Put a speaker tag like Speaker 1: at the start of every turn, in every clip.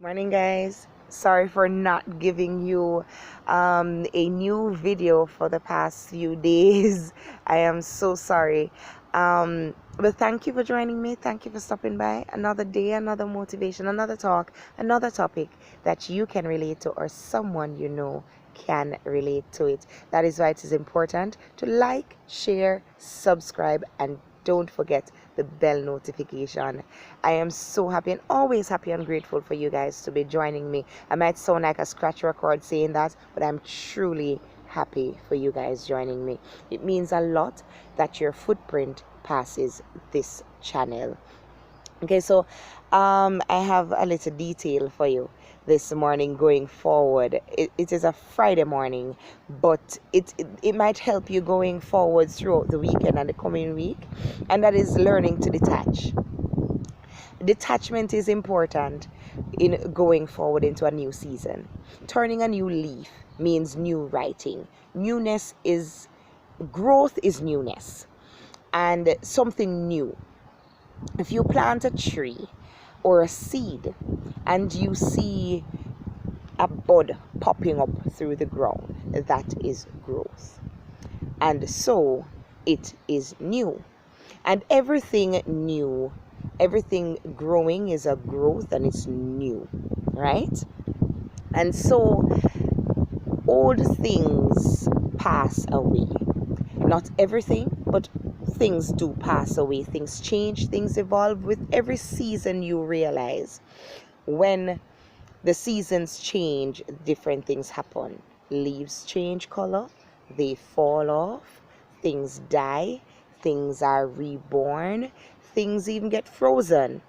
Speaker 1: Morning, guys. Sorry for not giving you a new video for the past few days. I am so sorry. But thank you for joining me. Thank you for stopping by. Another day, another motivation, another talk, another topic that you can relate to or someone you know can relate to it. That is why it is important to like, share, subscribe, and don't forget the bell notification. I am so happy and always happy and grateful for you guys to be joining me. I might sound like a scratch record saying that, but I'm truly happy for you guys joining me. It means a lot that your footprint passes this channel. Okay, so I have a little detail for you this morning going forward. It is a Friday morning, but it might help you going forward throughout the weekend and the coming week, and that is learning to detach. Detachment is important in going forward into a new season. Turning a new leaf means new writing. Growth is newness and something new. If you plant a tree or a seed and you see a bud popping up through the ground, that is growth. And so it is new. And everything new, everything growing is a growth and it's new, right? And so old things pass away. Not everything, but things do pass away. Things change, things evolve. With every season, you realize when the seasons change, different things happen. Leaves change color, they fall off, things die, things are reborn, things even get frozen,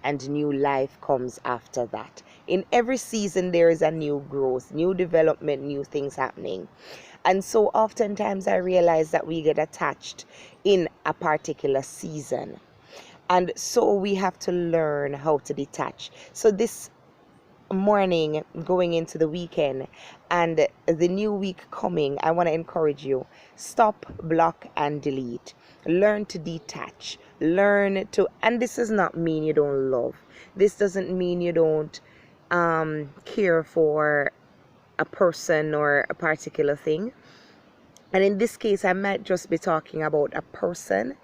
Speaker 1: and new life comes after that. In every season, there is a new growth, new development, new things happening. And so oftentimes I realize that we get attached in a particular season. And so we have to learn how to detach. So this morning, going into the weekend and the new week coming, I want to encourage you: stop, block, and delete. Learn to detach. Learn to, and this does not mean you don't love. This doesn't mean you don't care for a person or a particular thing. And in this case, I might just be talking about a person.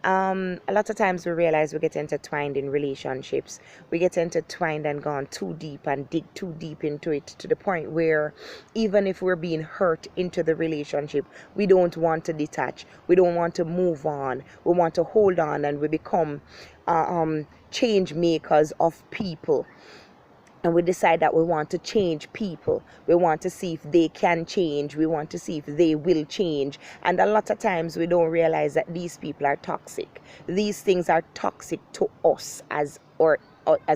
Speaker 1: A lot of times we realize we get intertwined in relationships. We get intertwined and gone too deep and dig too deep into it, to the point where even if we're being hurt into the relationship, we don't want to detach. We don't want to move on. We want to hold on, and we become change makers of people. And we decide that we want to change people. We want to see if they can change. We want to see if they will change. And a lot of times we don't realize that these people are toxic. These things are toxic to us as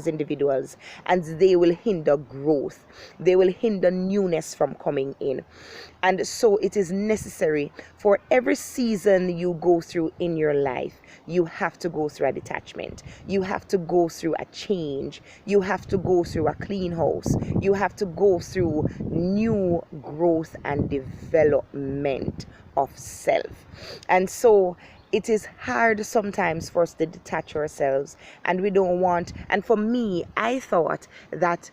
Speaker 1: individuals, and they will hinder growth. They will hinder newness from coming in. And so it is necessary for every season you go through in your life, you have to go through a detachment. You have to go through a change. You have to go through a clean house. You have to go through new growth and development of self. And so it is hard sometimes for us to detach ourselves, and we don't want. And for me, I thought that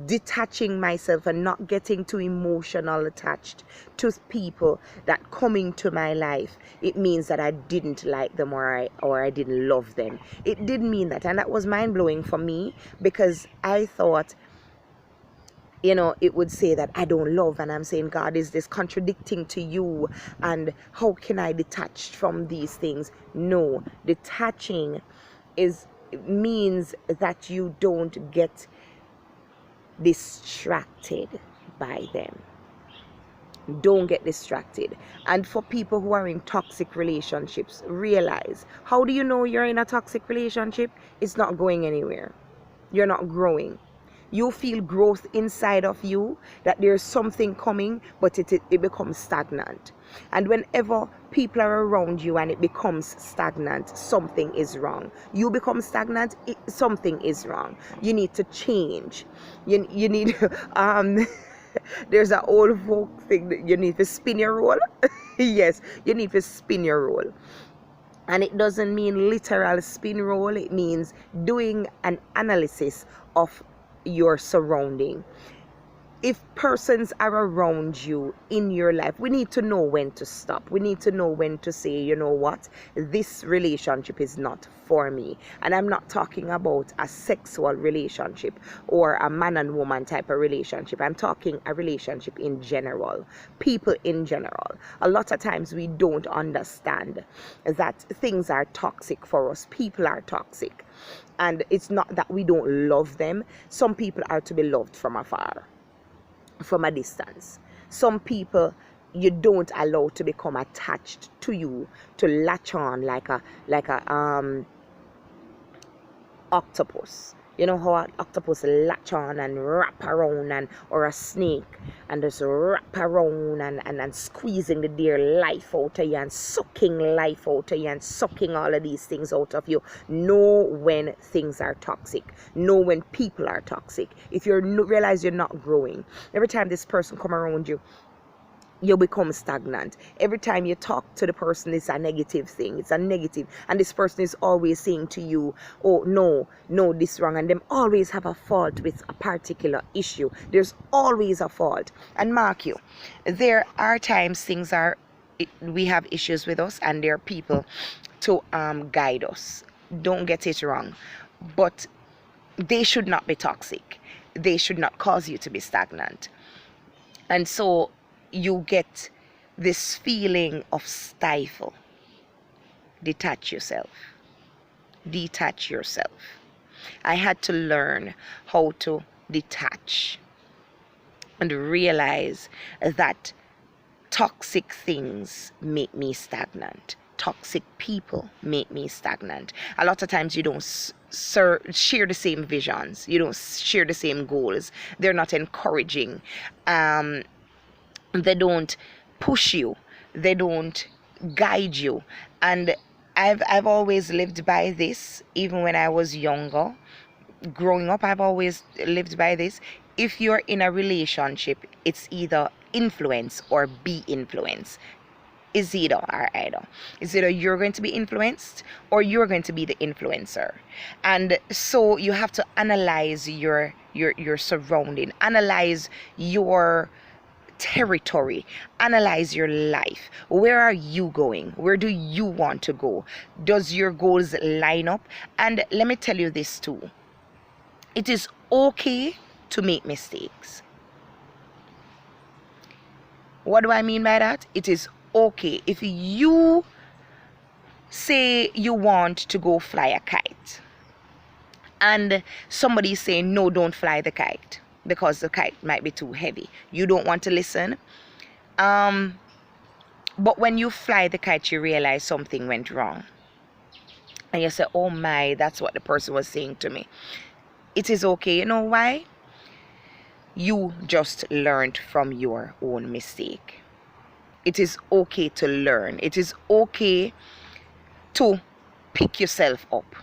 Speaker 1: detaching myself and not getting too emotional attached to people that come into my life, it means that I didn't like them, or I didn't love them. It didn't mean that. And that was mind-blowing for me, because I thought, it would say that I don't love, and I'm saying, God, is this contradicting to you? And how can I detach from these things? No, detaching means that you don't get distracted by them. Don't get distracted. And for people who are in toxic relationships, realize, how do you know you're in a toxic relationship? It's not going anywhere. You're not growing. You feel growth inside of you, that there's something coming, but it becomes stagnant. And whenever people are around you and it becomes stagnant, something is wrong. You become stagnant, something is wrong. You need to change. You need there's an old folk thing that you need to spin your roll. Yes, you need to spin your roll. And it doesn't mean literal spin roll, it means doing an analysis of your surrounding. If persons are around you in your life, we need to know when to stop. We need to know when to say, you know what, this relationship is not for me. And I'm not talking about a sexual relationship or a man and woman type of relationship. I'm talking a relationship in general, people in general. A lot of times we don't understand that things are toxic for us. People are toxic. And it's not that we don't love them. Some people are to be loved from afar, from a distance. Some people you don't allow to become attached to you, to latch on like a octopus. You know how an octopus latch on and wrap around, and or a snake, and just wrap around and squeezing the dear life out of you and sucking life out of you and sucking all of these things out of you. Know when things are toxic. Know when people are toxic. If you realize you're not growing, every time this person come around you, you become stagnant. Every time you talk to the person, it's a negative thing. It's a negative. And this person is always saying to you, oh, no, this wrong. And them always have a fault with a particular issue. There's always a fault. And mark you, there are times we have issues with us, and there are people to guide us. Don't get it wrong. But they should not be toxic. They should not cause you to be stagnant. And so you get this feeling of stifle. Detach yourself. Detach yourself. I had to learn how to detach and realize that toxic things make me stagnant. Toxic people make me stagnant. A lot of times you don't share the same visions. You don't share the same goals. They're not encouraging. They don't push you. They don't guide you. And I've always lived by this, even when I was younger. Growing up, I've always lived by this. If you're in a relationship, it's either influence or be influenced. It's either or either. It's either you're going to be influenced or you're going to be the influencer. And so you have to analyze your surrounding, analyze your territory, analyze your life. Where are you going? Where do you want to go? Does your goals line up? And let me tell you this too. It is okay to make mistakes. What do I mean by that? It is okay. If you say you want to go fly a kite and somebody is saying, no, don't fly the kite because the kite might be too heavy. You don't want to listen. But when you fly the kite, you realize something went wrong. And you say, oh my, that's what the person was saying to me. It is okay. You know why? You just learned from your own mistake. It is okay to learn. It is okay to pick yourself up.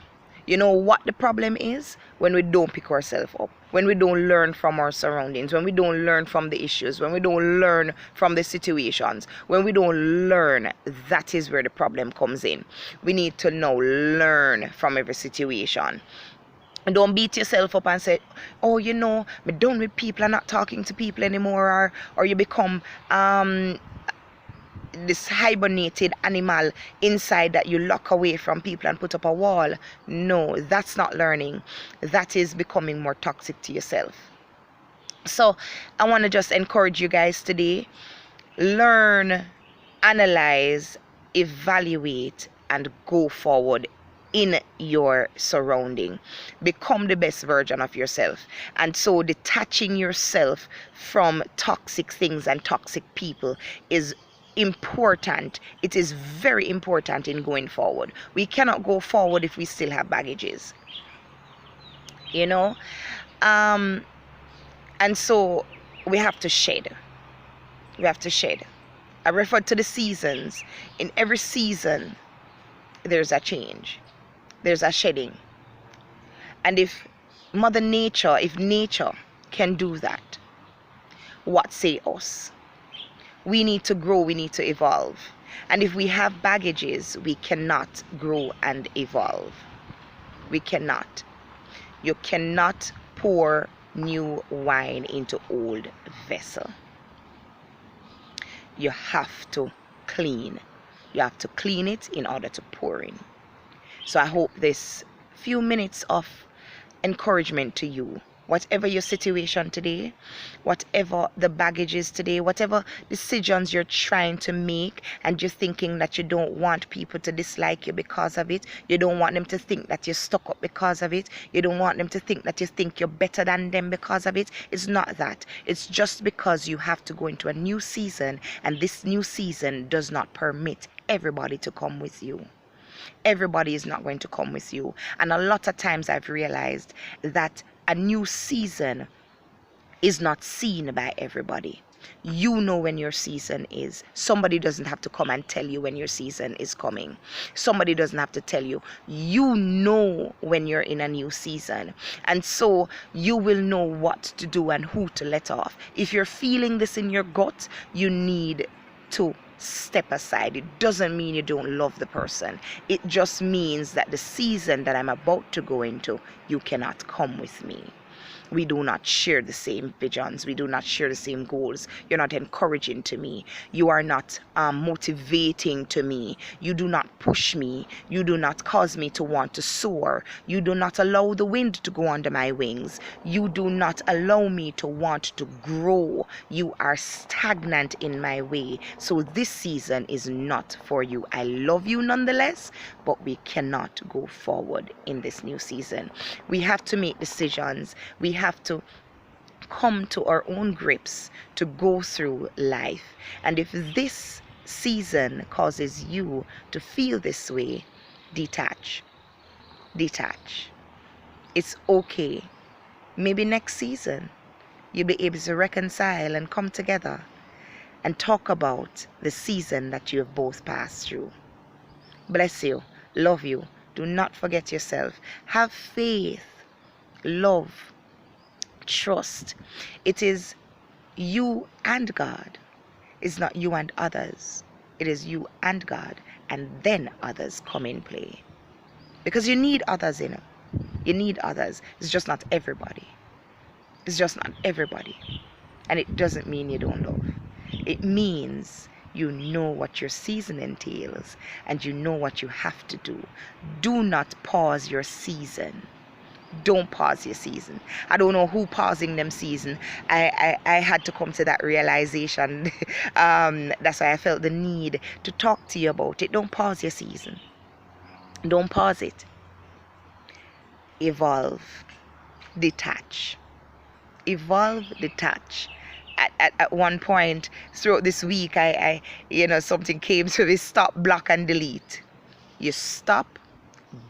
Speaker 1: You know what the problem is? When we don't pick ourselves up, when we don't learn from our surroundings, when we don't learn from the issues, when we don't learn from the situations, when we don't learn, that is where the problem comes in. We need to now learn from every situation. And don't beat yourself up and say, oh, you know, I'm done with people, I'm not talking to people anymore, or you become this hibernated animal inside that you lock away from people and put up a wall. No, that's not learning. That is becoming more toxic to yourself. So I want to just encourage you guys today. Learn, analyze, evaluate, and go forward in your surrounding. Become the best version of yourself. And so detaching yourself from toxic things and toxic people is important. It is very important in going forward. We cannot go forward if we still have baggages, you know. And so we have to shed. We have to shed. I refer to the seasons. In every season there's a change, there's a shedding. And if nature can do that, what say us? We need to grow, we need to evolve. And if we have baggages, we cannot grow and evolve. We cannot. You cannot pour new wine into old vessel. You have to clean. You have to clean it in order to pour in. So I hope this few minutes of encouragement to you, whatever your situation today, whatever the baggage is today, whatever decisions you're trying to make, and you're thinking that you don't want people to dislike you because of it, you don't want them to think that you're stuck up because of it, you don't want them to think that you think you're better than them because of it. It's not that. It's just because you have to go into a new season, and this new season does not permit everybody to come with you. Everybody is not going to come with you. And a lot of times I've realized that a new season is not seen by everybody. You know when your season is. Somebody doesn't have to come and tell you when your season is coming. Somebody doesn't have to tell you. You know when you're in a new season. And so you will know what to do and who to let off. If you're feeling this in your gut, you need to step aside. It doesn't mean you don't love the person. It just means that the season that I'm about to go into, you cannot come with me. We do not share the same visions. We do not share the same goals. You're not encouraging to me. You are not motivating to me. You do not push me. You do not cause me to want to soar. You do not allow the wind to go under my wings. You do not allow me to want to grow. You are stagnant in my way. So this season is not for you. I love you nonetheless, but we cannot go forward in this new season. We have to make decisions. We have to come to our own grips to go through life. And if this season causes you to feel this way, detach. Detach. It's okay. Maybe next season you'll be able to reconcile and come together and talk about the season that you have both passed through. Bless you. Love you. Do not forget yourself. Have faith. Love. Trust. It is you and God. It's not you and others. It is you and God, and then others come in play. Because you need others, you know. You need others. It's just not everybody. It's just not everybody. And it doesn't mean you don't love. It means you know what your season entails, and you know what you have to do. Do not pause your season. Don't pause your season. I don't know who pausing them season. I had to come to that realization. That's why I felt the need to talk to you about it. Don't pause your season. Don't pause it. Evolve. Detach. Evolve, detach. At one point throughout this week, I something came to me: stop, block, and delete. You stop,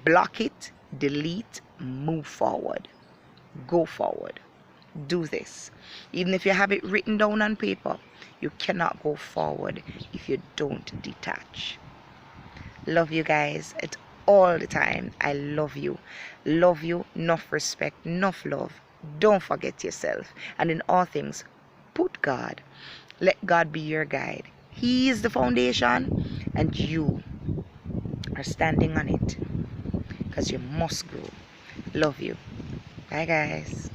Speaker 1: block it, delete, move forward, go forward. Do this. Even if you have it written down on paper, you cannot go forward if you don't detach. Love you guys. It's all the time. I love you. Love you. Enough respect, enough love. Don't forget yourself. And in all things, put God. Let God be your guide. He is the foundation, and you are standing on it, because you must grow. Love you. Bye, guys.